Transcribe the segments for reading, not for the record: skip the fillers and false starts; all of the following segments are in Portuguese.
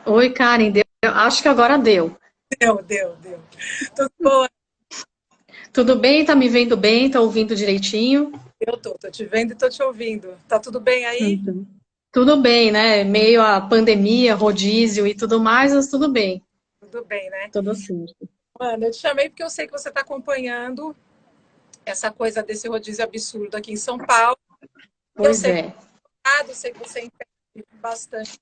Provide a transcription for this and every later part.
Oi, Karen, deu? Acho que agora deu. Deu. Tudo bom? Tudo bem? Tá me vendo bem? Tá ouvindo direitinho? Tô te vendo e tô te ouvindo. Tá tudo bem aí? Então, tudo bem, né? Meio a pandemia, rodízio e tudo mais, mas tudo bem. Tudo bem, né? Tudo certo. Mano, eu te chamei porque eu sei que você tá acompanhando essa coisa desse rodízio absurdo aqui em São Paulo. Eu Pois sei que é. eu sei que você entende bastante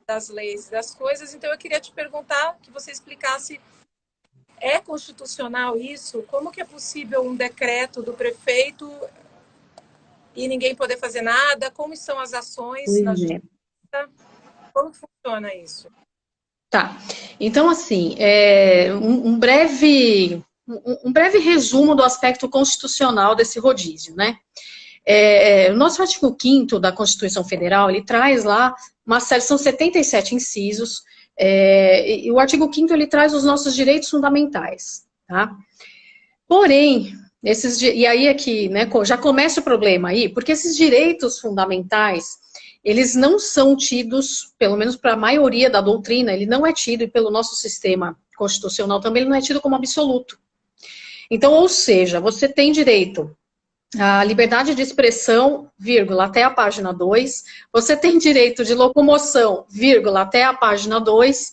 das leis e das coisas, então eu queria te perguntar, que você explicasse, é constitucional isso? Como que é possível um decreto do prefeito e ninguém poder fazer nada? Como são as ações na Pois justiça? é. Como funciona isso? Tá. Então, assim, um breve resumo do aspecto constitucional desse rodízio, né? O nosso artigo 5º da Constituição Federal, ele traz lá uma série, são 77 incisos, e o artigo 5º ele traz os nossos direitos fundamentais, tá? Porém, e aí é que, né, já começa o problema aí, porque esses direitos fundamentais, eles não são tidos, pelo menos para a maioria da doutrina, ele não é tido, e pelo nosso sistema constitucional também, ele não é tido como absoluto. Então, ou seja, você tem direito à liberdade de expressão, vírgula, até a página 2, você tem direito de locomoção, vírgula, até a página 2,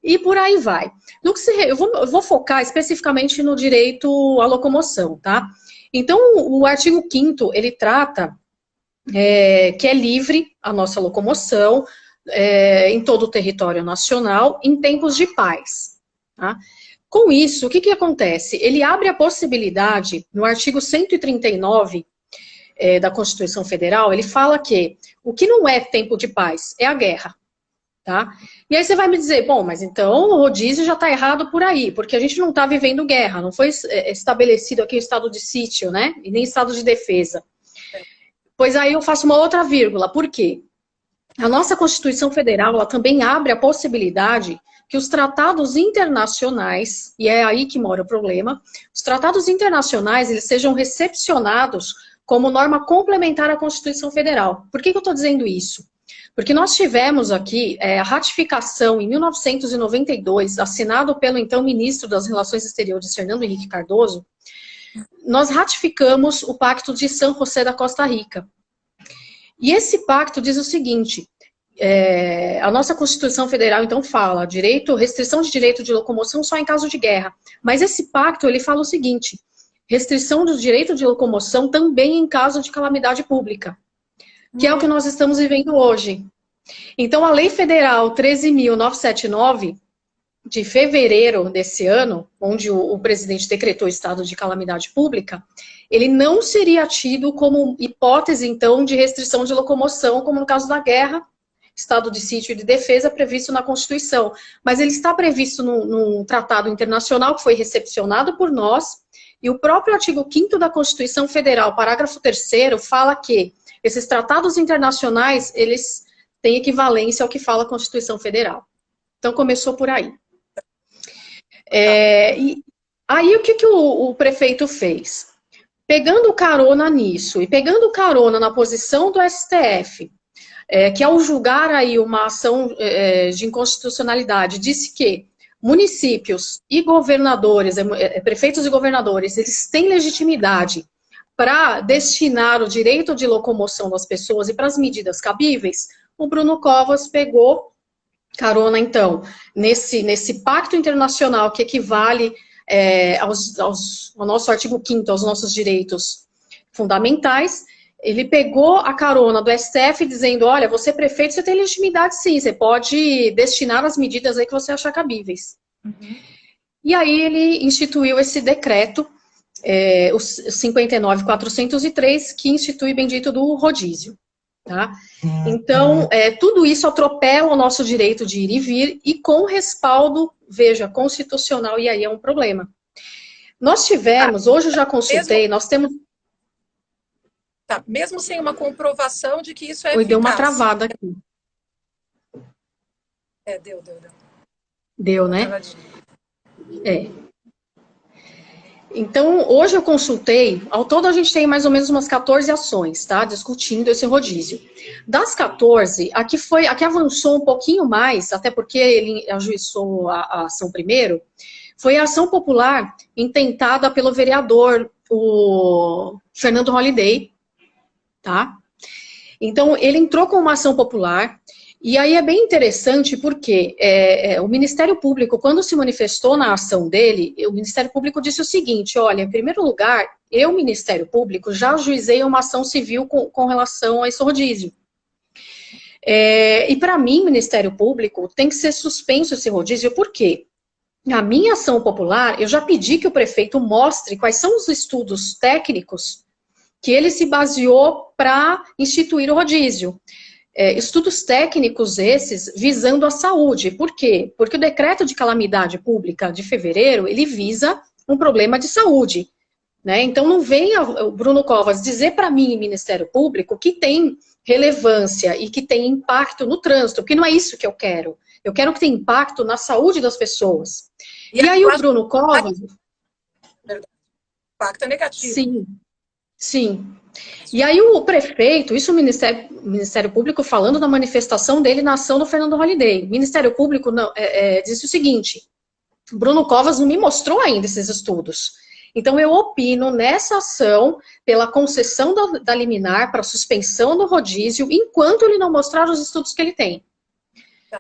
e por aí vai. Eu vou focar especificamente no direito à locomoção, tá? Então, o artigo 5º, ele trata que é livre a nossa locomoção em todo o território nacional em tempos de paz, tá? Com isso, o que, que acontece? Ele abre a possibilidade, no artigo 139 da Constituição Federal, ele fala que o que não é tempo de paz é a guerra. Tá? E aí você vai me dizer, bom, mas então o rodízio já está errado por aí, porque a gente não está vivendo guerra, não foi estabelecido aqui o estado de sítio, né? E nem estado de defesa. Pois aí eu faço uma outra vírgula, por quê? A nossa Constituição Federal, ela também abre a possibilidade que os tratados internacionais, e é aí que mora o problema, os tratados internacionais, eles sejam recepcionados como norma complementar à Constituição Federal. Por que eu estou dizendo isso? Porque nós tivemos aqui a ratificação em 1992, assinado pelo então ministro das Relações Exteriores, Fernando Henrique Cardoso, nós ratificamos o Pacto de San José da Costa Rica. E esse pacto diz o seguinte, a nossa Constituição Federal, então, fala restrição de direito de locomoção só em caso de guerra. Mas esse pacto, ele fala o seguinte, restrição do direito de locomoção também em caso de calamidade pública, que é o que nós estamos vivendo hoje. Então, a Lei Federal 13.979, de fevereiro desse ano, onde o presidente decretou estado de calamidade pública, ele não seria tido como hipótese, então, de restrição de locomoção, como no caso da guerra, estado de sítio e de defesa previsto na Constituição. Mas ele está previsto num tratado internacional que foi recepcionado por nós, e o próprio artigo 5º da Constituição Federal, parágrafo 3º, fala que esses tratados internacionais, eles têm equivalência ao que fala a Constituição Federal. Então, começou por aí. E aí, o que, que o prefeito fez? Pegando carona nisso, e pegando carona na posição do STF, que ao julgar aí uma ação de inconstitucionalidade, disse que municípios e governadores, prefeitos e governadores, eles têm legitimidade para destinar o direito de locomoção das pessoas e para as medidas cabíveis, o Bruno Covas pegou carona, então, nesse pacto internacional que equivale ao nosso artigo 5º, aos nossos direitos fundamentais. Ele pegou a carona do STF dizendo, olha, você prefeito, você tem legitimidade sim, você pode destinar as medidas aí que você achar cabíveis. E aí ele instituiu esse decreto, o 59.403, que institui bendito do rodízio. Tá? Então, tudo isso atropela o nosso direito de ir e vir, e com respaldo, veja, constitucional, e aí é um problema. Nós tivemos, hoje eu já consultei, nós temos... Tá, mesmo sem uma comprovação de que isso é Oi, eficaz. deu uma travada aqui. Deu. Deu, né? É. Então, hoje eu consultei, ao todo a gente tem mais ou menos umas 14 ações, tá? Discutindo esse rodízio. Das 14, a que avançou um pouquinho mais, até porque ele ajuizou a ação primeiro, foi a ação popular intentada pelo vereador, o Fernando Holliday, tá? Então, ele entrou com uma ação popular, e aí é bem interessante porque o Ministério Público, quando se manifestou na ação dele, o Ministério Público disse o seguinte, olha, em primeiro lugar, eu, Ministério Público, já ajuizei uma ação civil com relação a esse rodízio. E para mim, Ministério Público, tem que ser suspenso esse rodízio, por quê? Na minha ação popular, eu já pedi que o prefeito mostre quais são os estudos técnicos que ele se baseou para instituir o rodízio. Estudos técnicos esses visando a saúde. Por quê? Porque o decreto de calamidade pública de fevereiro, ele visa um problema de saúde. Né? Então não venha o Bruno Covas dizer para mim, Ministério Público, que tem relevância e que tem impacto no trânsito, porque não é isso que eu quero. Eu quero que tenha impacto na saúde das pessoas. E aí o Bruno Covas... Impacto é negativo. Sim, sim. E aí o prefeito, isso o Ministério Público falando da manifestação dele na ação do Fernando Holliday. O Ministério Público disse o seguinte, Bruno Covas não me mostrou ainda esses estudos. Então eu opino nessa ação pela concessão da liminar para suspensão do rodízio, enquanto ele não mostrar os estudos que ele tem.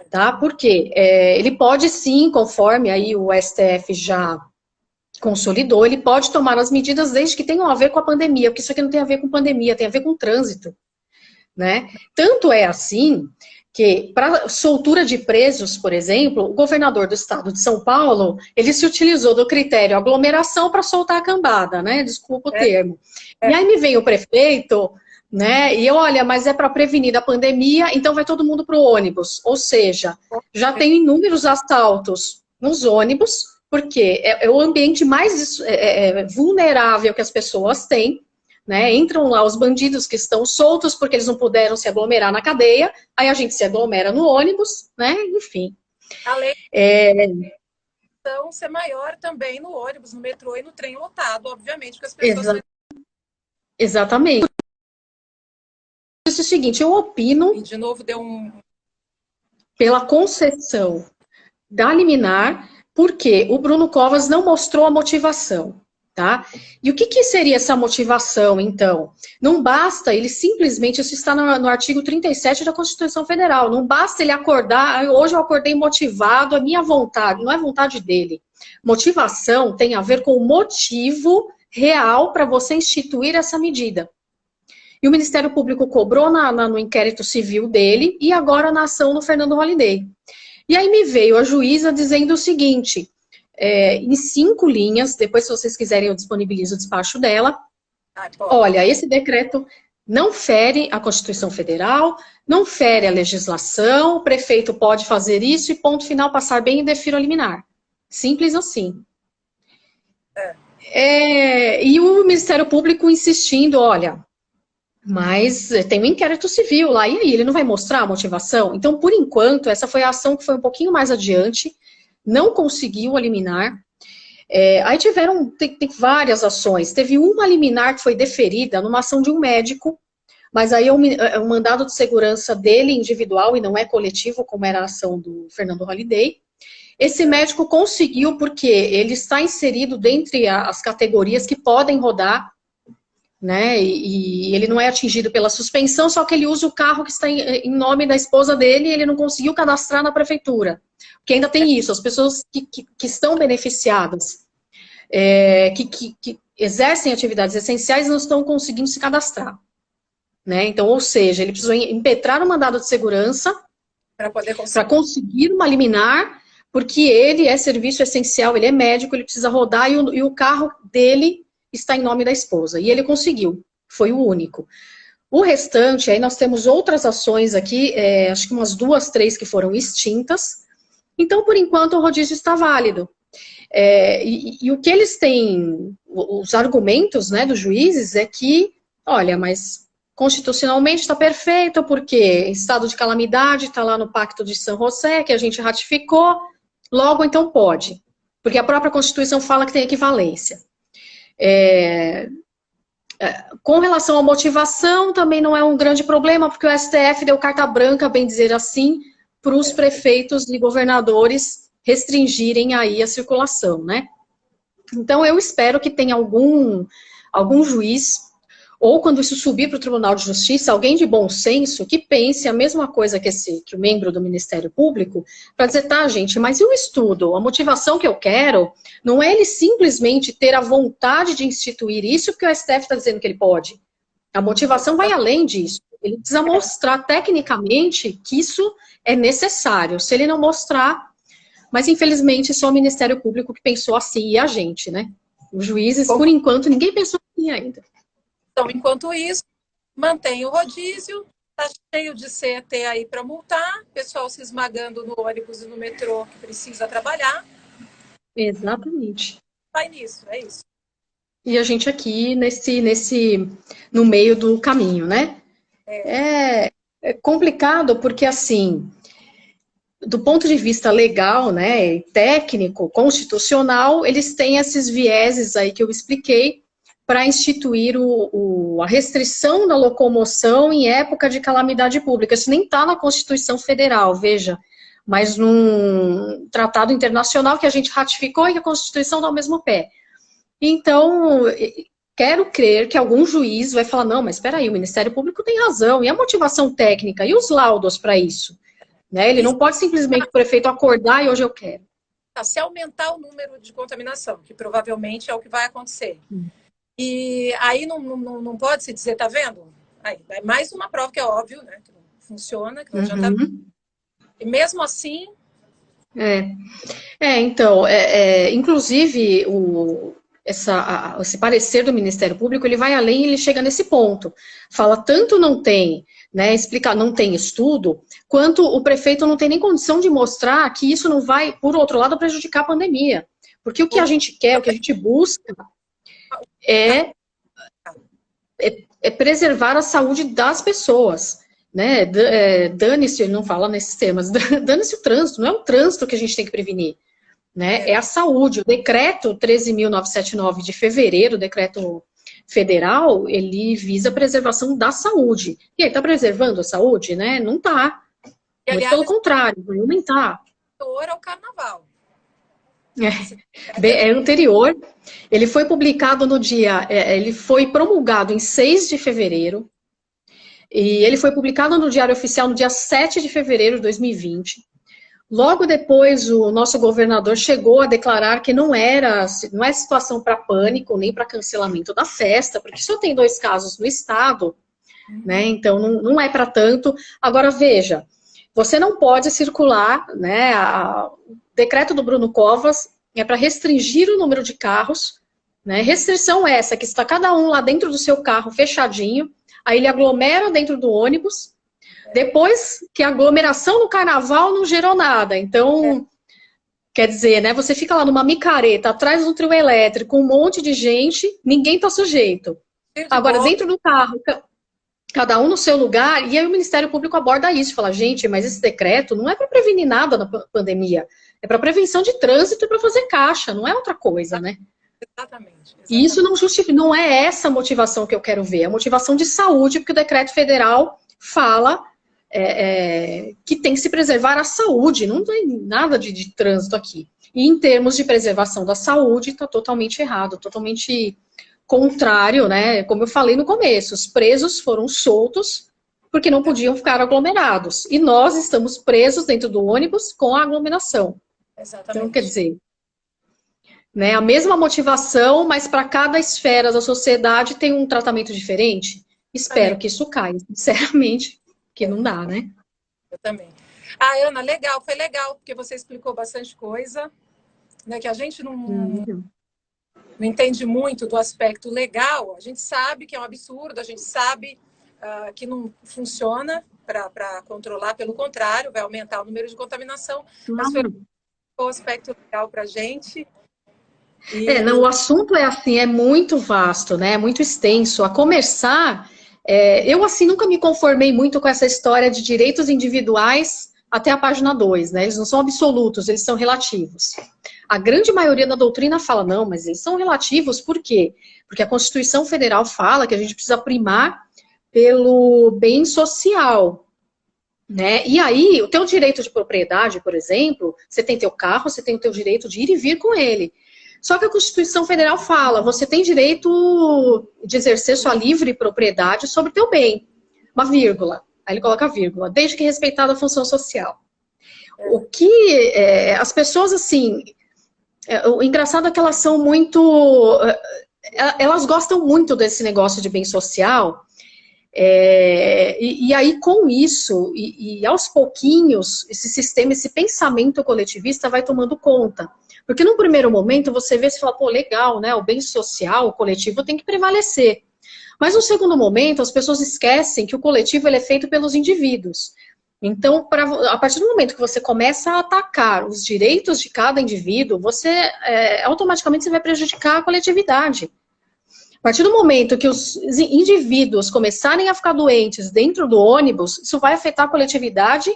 Tá? Porque ele pode sim, conforme aí o STF já consolidou, ele pode tomar as medidas desde que tenham a ver com a pandemia, porque isso aqui não tem a ver com pandemia, tem a ver com trânsito, né? Tanto é assim que, para soltura de presos, por exemplo, o governador do estado de São Paulo, ele se utilizou do critério aglomeração para soltar a cambada, né? Desculpa o termo. E aí me vem o prefeito, né? E olha, mas é para prevenir a pandemia, então vai todo mundo para o ônibus. Ou seja, já tem inúmeros assaltos nos ônibus, porque é o ambiente mais vulnerável que as pessoas têm, né? Entram lá os bandidos que estão soltos porque eles não puderam se aglomerar na cadeia, aí a gente se aglomera no ônibus, né? Enfim. Além então ser maior também no ônibus, no metrô e no trem lotado, obviamente, porque as pessoas... Exatamente. É o seguinte, eu opino... E de novo deu pela concessão da liminar, porque o Bruno Covas não mostrou a motivação, tá? E o que seria essa motivação, então? Não basta ele simplesmente, isso está no artigo 37 da Constituição Federal, não basta ele acordar, hoje eu acordei motivado, a minha vontade, não é vontade dele. Motivação tem a ver com o motivo real para você instituir essa medida. E o Ministério Público cobrou no inquérito civil dele e agora na ação do Fernando Holliday. E aí me veio a juíza dizendo o seguinte, em 5 linhas, depois se vocês quiserem eu disponibilizo o despacho dela, olha, esse decreto não fere a Constituição Federal, não fere a legislação, o prefeito pode fazer isso e ponto final, passar bem e defiro a liminar. Simples assim. E o Ministério Público insistindo, olha, mas tem um inquérito civil lá, e aí, ele não vai mostrar a motivação? Então, por enquanto, essa foi a ação que foi um pouquinho mais adiante, não conseguiu a liminar. Aí tem várias ações, teve uma liminar que foi deferida numa ação de um médico, mas aí é um mandado de segurança dele individual e não é coletivo, como era a ação do Fernando Holliday. Esse médico conseguiu porque ele está inserido dentre as categorias que podem rodar, né, e ele não é atingido pela suspensão, só que ele usa o carro que está em nome da esposa dele e ele não conseguiu cadastrar na prefeitura. Porque ainda tem isso, as pessoas que estão beneficiadas, que exercem atividades essenciais não estão conseguindo se cadastrar. Né? Então, ou seja, ele precisou impetrar um mandado de segurança para conseguir uma liminar, porque ele é serviço essencial, ele é médico, ele precisa rodar e o carro dele está em nome da esposa. E ele conseguiu, foi o único. O restante, aí nós temos outras ações aqui, acho que umas 2, 3 que foram extintas. Então, por enquanto, o rodízio está válido. E o que eles têm, os argumentos, né, dos juízes é que, olha, mas constitucionalmente está perfeito, porque estado de calamidade está lá no Pacto de São José, que a gente ratificou, logo então pode. Porque a própria Constituição fala que tem equivalência. Com relação à motivação, também não é um grande problema, porque o STF deu carta branca, bem dizer assim, para os prefeitos e governadores restringirem aí a circulação, né? Então, eu espero que tenha algum juiz, ou quando isso subir para o Tribunal de Justiça, alguém de bom senso que pense a mesma coisa que o membro do Ministério Público, para dizer, tá, gente, mas e o estudo? A motivação que eu quero não é ele simplesmente ter a vontade de instituir isso, porque o STF está dizendo que ele pode. A motivação vai além disso. Ele precisa mostrar tecnicamente que isso é necessário. Se ele não mostrar, mas infelizmente só o Ministério Público que pensou assim, e a gente, né? Os juízes, por enquanto, ninguém pensou assim ainda. Então, enquanto isso, mantém o rodízio, está cheio de CET aí para multar, pessoal se esmagando no ônibus e no metrô que precisa trabalhar. Exatamente. Vai nisso, é isso. E a gente aqui no meio do caminho, né? É complicado porque, assim, do ponto de vista legal, né, técnico, constitucional, eles têm esses vieses aí que eu expliquei, para instituir a restrição da locomoção em época de calamidade pública. Isso nem está na Constituição Federal, veja, mas num tratado internacional que a gente ratificou e que a Constituição dá o mesmo pé. Então, quero crer que algum juiz vai falar, não, mas espera aí, o Ministério Público tem razão, e a motivação técnica, e os laudos para isso? Né? Ele não pode simplesmente o prefeito acordar e hoje eu quero. Se aumentar o número de contaminação, que provavelmente é o que vai acontecer. E aí não pode se dizer, tá vendo? Aí, é mais uma prova que é óbvio, né? Que não funciona, que não adianta. E mesmo assim... Então, inclusive, esse parecer do Ministério Público, ele vai além, ele chega nesse ponto. Fala, tanto não tem, né, não tem estudo, quanto o prefeito não tem nem condição de mostrar que isso não vai, por outro lado, prejudicar a pandemia. Porque o que a gente quer, o que a gente busca... É preservar a saúde das pessoas, né? Dane-se, ele não fala nesses termos, dane-se o trânsito, não é o trânsito que a gente tem que prevenir, né? É a saúde. O decreto 13.979 de fevereiro, o decreto federal, ele visa a preservação da saúde. E aí, tá preservando a saúde, né? Não tá. Muito pelo contrário, vai aumentar. Ao carnaval. É anterior, ele foi publicado ele foi promulgado em 6 de fevereiro, e ele foi publicado no Diário Oficial no dia 7 de fevereiro de 2020. Logo depois, o nosso governador chegou a declarar que não é situação para pânico, nem para cancelamento da festa, porque só tem 2 casos no estado, né, então não é para tanto. Agora, veja, você não pode circular, né, o decreto do Bruno Covas é para restringir o número de carros, né, restrição essa, que está cada um lá dentro do seu carro fechadinho, aí ele aglomera dentro do ônibus, depois que a aglomeração no carnaval não gerou nada, então, quer dizer, né, você fica lá numa micareta, atrás de um trio elétrico, um monte de gente, ninguém está sujeito. Agora, dentro do carro, cada um no seu lugar, e aí o Ministério Público aborda isso, fala, gente, mas esse decreto não é para prevenir nada na pandemia, é para prevenção de trânsito e para fazer caixa, não é outra coisa, né? Exatamente. E isso não justifica, não é essa a motivação que eu quero ver, é a motivação de saúde, porque o decreto federal fala que tem que se preservar a saúde, não tem nada de trânsito aqui. E em termos de preservação da saúde, está totalmente errado, totalmente contrário, né? Como eu falei no começo, os presos foram soltos porque não podiam ficar aglomerados. E nós estamos presos dentro do ônibus com a aglomeração. Exatamente. Então, quer dizer, né, a mesma motivação, mas para cada esfera da sociedade tem um tratamento diferente. Espero que isso caia, sinceramente, que não dá, né? Eu também. Ana, legal, foi legal, porque você explicou bastante coisa, né, que a gente não entende muito do aspecto legal, a gente sabe que é um absurdo, a gente sabe que não funciona para controlar, pelo contrário, vai aumentar o número de contaminação, mas foi o aspecto legal para a gente. O assunto é assim, é muito vasto, né? É muito extenso. A começar, eu assim nunca me conformei muito com essa história de direitos individuais até a página 2, né? Eles não são absolutos, eles são relativos. A grande maioria da doutrina fala, não, mas eles são relativos, por quê? Porque a Constituição Federal fala que a gente precisa primar pelo bem social, né? E aí, o teu direito de propriedade, por exemplo, você tem teu carro, você tem o teu direito de ir e vir com ele. Só que a Constituição Federal fala, você tem direito de exercer sua livre propriedade sobre teu bem. Uma vírgula. Aí ele coloca vírgula, desde que respeitada a função social. O que as pessoas, assim, o engraçado é que elas são muito, elas gostam muito desse negócio de bem social, e aí com isso, e aos pouquinhos, esse sistema, esse pensamento coletivista vai tomando conta. Porque num primeiro momento você vê e fala, pô, legal, né? O bem social, o coletivo tem que prevalecer. Mas no segundo momento, as pessoas esquecem que o coletivo ele é feito pelos indivíduos. Então, a partir do momento que você começa a atacar os direitos de cada indivíduo, você automaticamente você vai prejudicar a coletividade. A partir do momento que os indivíduos começarem a ficar doentes dentro do ônibus, isso vai afetar a coletividade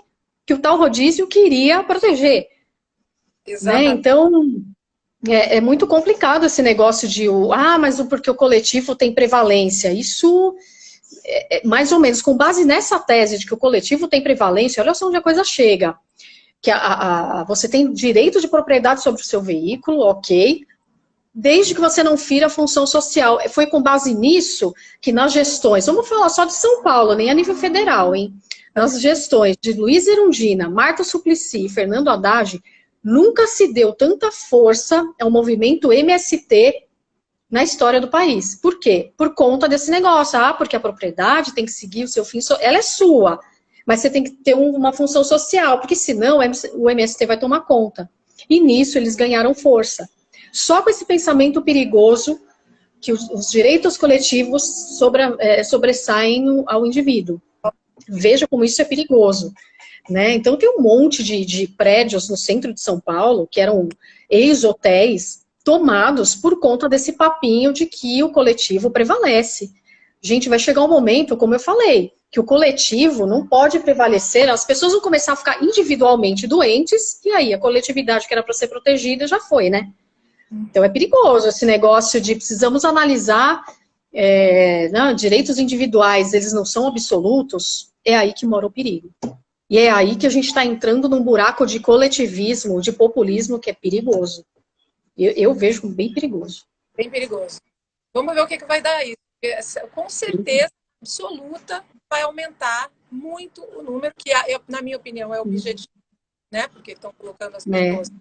que o tal rodízio queria proteger. Né? Então, é muito complicado esse negócio de, mas porque o coletivo tem prevalência. Isso, mais ou menos, com base nessa tese de que o coletivo tem prevalência, olha só onde a coisa chega. Que você tem direito de propriedade sobre o seu veículo, ok, desde que você não fira a função social. Foi com base nisso que nas gestões, vamos falar só de São Paulo, nem a nível federal, hein? Nas gestões de Luiz Erundina, Marta Suplicy e Fernando Haddad, nunca se deu tanta força ao movimento MST na história do país. Por quê? Por conta desse negócio. Porque a propriedade tem que seguir o seu fim, ela é sua, mas você tem que ter uma função social, porque senão o MST vai tomar conta. E nisso eles ganharam força. Só com esse pensamento perigoso que os direitos coletivos sobressaem ao indivíduo. Veja como isso é perigoso. Né? Então tem um monte de prédios no centro de São Paulo, que eram ex-hotéis, tomados por conta desse papinho de que o coletivo prevalece. Gente, vai chegar um momento, como eu falei, que o coletivo não pode prevalecer, as pessoas vão começar a ficar individualmente doentes, e aí a coletividade que era para ser protegida já foi, né? Então é perigoso esse negócio de precisamos analisar, direitos individuais, eles não são absolutos, é aí que mora o perigo. E é aí que a gente está entrando num buraco de coletivismo, de populismo, que é perigoso. Eu vejo bem perigoso. Bem perigoso. Vamos ver o que vai dar isso. Com certeza absoluta vai aumentar muito o número, que na minha opinião é o objetivo, né? Porque estão colocando as pessoas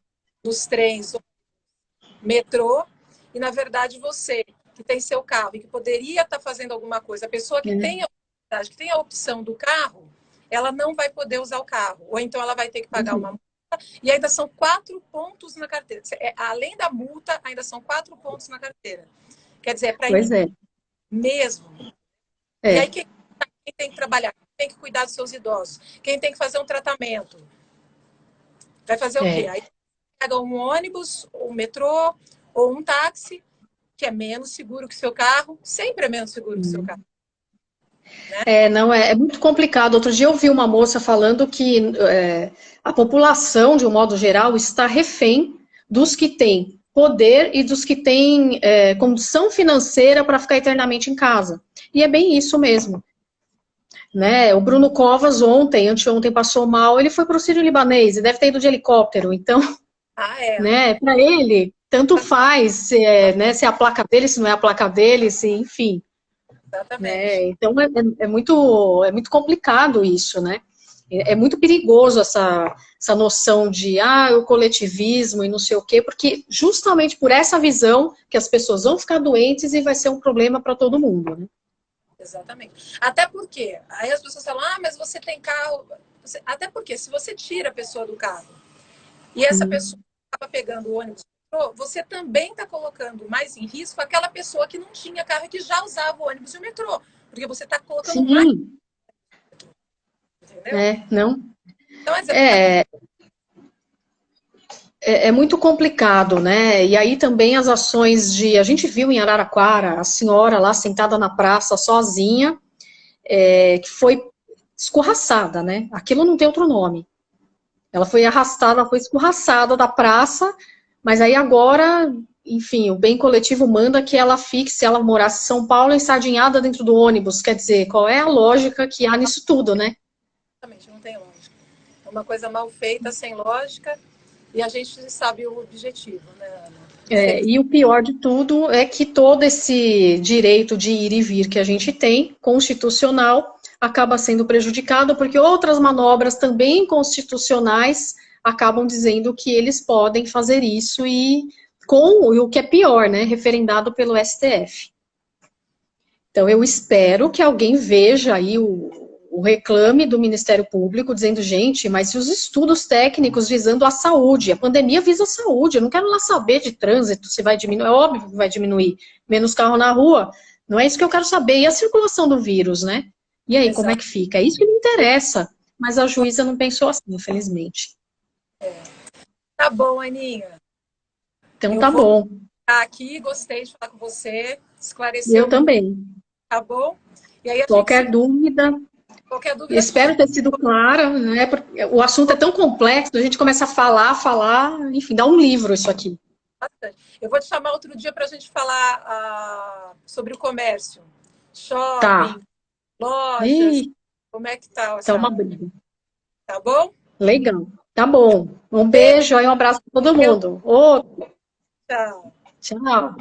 nos trens, metrô, e na verdade você que tem seu carro e que poderia estar fazendo alguma coisa, a pessoa que tem a opção do carro, ela não vai poder usar o carro. Ou então ela vai ter que pagar uma multa. E ainda são 4 pontos na carteira. Além da multa, ainda são 4 pontos na carteira. Quer dizer, é para ir mesmo. E aí quem tem que trabalhar? Quem tem que cuidar dos seus idosos? Quem tem que fazer um tratamento? Vai fazer o quê? Aí pega um ônibus, um metrô, ou um táxi, que é menos seguro que o seu carro. Sempre é menos seguro que o seu carro. Não, é muito complicado. Outro dia eu vi uma moça falando que a população, de um modo geral, está refém dos que têm poder e dos que têm condição financeira para ficar eternamente em casa. E é bem isso mesmo. Né? O Bruno Covas anteontem passou mal, ele foi para o Sírio-Libanês e deve ter ido de helicóptero. Então, né, para ele, tanto faz se é a placa dele, se não é a placa dele, enfim. Exatamente. Então é muito complicado isso, né? É muito perigoso essa noção de o coletivismo e não sei o quê, porque justamente por essa visão que as pessoas vão ficar doentes e vai ser um problema para todo mundo, né? Exatamente. Até porque, aí as pessoas falam, mas você tem carro. Até porque, se você tira a pessoa do carro e essa pessoa acaba pegando o ônibus, você também está colocando mais em risco aquela pessoa que não tinha carro e que já usava o ônibus e o metrô. Porque você está colocando mais. Entendeu? Não. Então, é muito complicado, né? E aí também as ações a gente viu em Araraquara, a senhora lá sentada na praça sozinha, que foi escorraçada, né? Aquilo não tem outro nome. Ela foi arrastada, ela foi escorraçada da praça, mas aí agora, enfim, o bem coletivo manda que ela fique, se ela morasse em São Paulo, ensardinhada dentro do ônibus. Quer dizer, qual é a lógica que há nisso tudo, né? Exatamente, não tem lógica. É uma coisa mal feita, sem lógica, e a gente sabe o objetivo, né, Ana? E o pior de tudo é que todo esse direito de ir e vir que a gente tem, constitucional, acaba sendo prejudicado porque outras manobras também constitucionais acabam dizendo que eles podem fazer isso e o que é pior, né, referendado pelo STF. Então eu espero que alguém veja aí o reclame do Ministério Público, dizendo, gente, mas e os estudos técnicos visando a saúde? A pandemia visa a saúde, eu não quero lá saber de trânsito, se vai diminuir, é óbvio que vai diminuir, menos carro na rua, não é isso que eu quero saber. E a circulação do vírus, né? E aí, como é que fica? É isso que me interessa, mas a juíza não pensou assim, infelizmente. Tá bom, Aninha. Então Eu tá vou bom. ficar aqui, gostei de falar com você, Eu esclareceu muito, também. tá bom? E aí a gente Qualquer dúvida, qualquer dúvida, espero ter sido clara, né? Porque o assunto é tão complexo, a gente começa a falar, enfim, dá um livro isso aqui. bastante. Eu vou te chamar outro dia para a gente falar sobre o comércio, Tá. shopping, lojas, Ih, como é que tá tá uma essa, briga. tá bom? Legal. Tá bom. Um Beijo, beijo e um abraço para todo mundo. Outro. tchau. Tchau.